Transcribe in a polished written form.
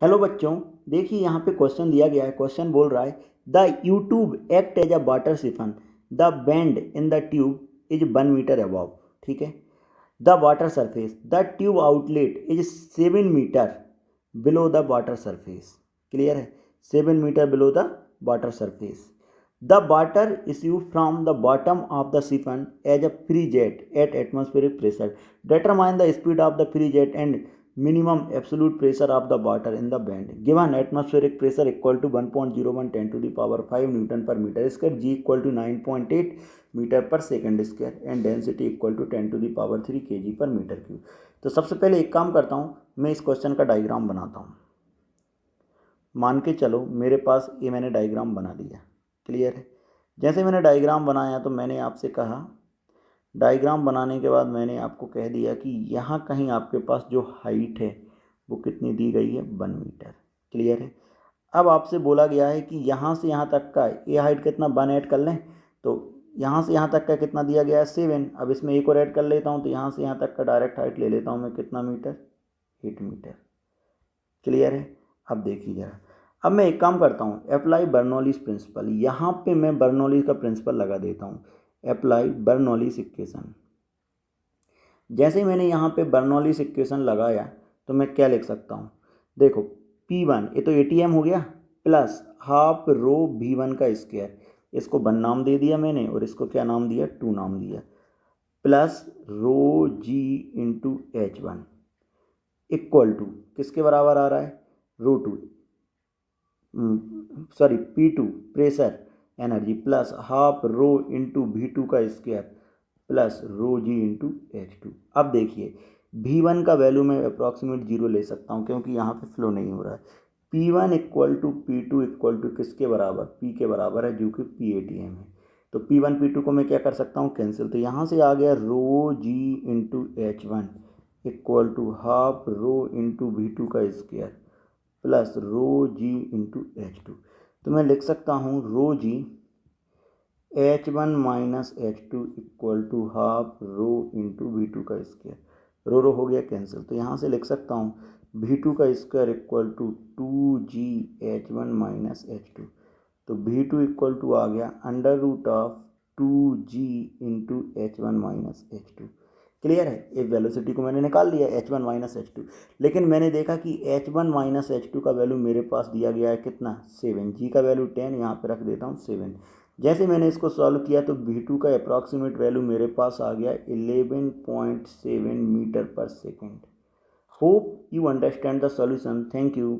Hello बच्चों, देखिए यहाँ पे क्वेश्चन दिया गया है। क्वेश्चन बोल रहा है the U tube act as a water siphon, the bend in the tube is 1 metre above. ठीक है। The water surface, the tube outlet is 7 metre below the water surface. Clear है। 7 metre below the water surface. The water issue from the bottom of the siphon as a free jet at atmospheric pressure. Determine the speed of the free jet and minimum absolute pressure of the water in the band. Given atmospheric pressure equal to 1.01 10 to the power 5 Newton per meter square, G equal to 9.8 metre per second square and density equal to 10 to the power 3 kg per metre cube. तो सबसे पहले एक काम करता हूँ, मैं इस question का डायग्राम बनाता हूँ। मान के चलो मेरे पास ये मैंने डायग्राम बना दिया। क्लियर है। जैसे मैंने डायग्राम बनाया तो मैंने आपसे कहा, डायग्राम बनाने के बाद मैंने आपको कह दिया कि यहाँ कहीं आपके पास जो हाइट है वो कितनी दी गई है, 1 मीटर। क्लियर है। अब आपसे बोला गया है कि यहाँ से यहाँ तक का ये हाइट कितना, 1 ऐड कर लें तो यहाँ से यहाँ तक का कितना दिया गया है, 7। अब इसमें एक और ऐड कर लेता हूँ तो यहाँ से यहाँ तक का डायरेक्ट हाइट ले लेता हूँ मैं, कितना मीटर, 8 मीटर। क्लियर है। अब देखिए जरा, अब मैं एक काम करता हूँ, अप्लाई बर्नौलीज प्रिंसिपल। यहाँ पे मैं बर्नौलीज का प्रिंसिपल लगा देता हूँ, अप्लाई बर्नौलीज इक्वेशन। जैसे ही मैंने यहाँ पे बर्नौलीज इक्वेशन लगाया तो मैं क्या लिख सकता हूँ, देखो P1 ये तो ATM हो गया, प्लस हाफ रो V1 का स्क्वायर, इसको 1 नाम दे दिया मैंने और इसको क्या नाम दिया, 2 नाम दिया, plus rho G into H1 equal to किसके बराबर आ रहा है, rho 2 sorry P2 pressure energy plus half rho into V2 का square plus rho G into H2। अब देखिए V1 का वैल्यू मैं अप्रॉक्सीमेट 0 ले सकता हूँ क्योंकि यहाँ पे फ्लो नहीं हो रहा है। P1 equal to P2 equal to किसके बराबर, P के बराबर है जो कि PATM है। तो P1 P2 को मैं क्या कर सकता हूँ, कैंसिल। तो यहाँ से आ गया rho G into H1 equal to half rho into V2 का square plus rho G into H2। तो मैं लिख सकता हूँ rho G H1 minus H2 equal to half rho into V2 का स्क्वायर। रो हो गया कैंसिल, तो यहाँ से लिख सकता हूँ V2 का square equal to 2G H1 minus H2। तो V2 इक्वल टू आ गया under root of 2G into H1 minus H2। Clear है। एक वेलोसिटी को मैंने निकाल लिया H1 माइनस H2, लेकिन मैंने देखा कि H1 माइनस H2 का वैल्यू मेरे पास दिया गया है कितना, 7। G का वैल्यू 10, यहाँ पे रख देता हूँ 7। जैसे मैंने इसको सॉल्व किया तो V2 का अप्रॉक्सीमेट वैल्यू मेरे पास आ गया 11.7 metre per second. Hope you understand the solution. Thank you.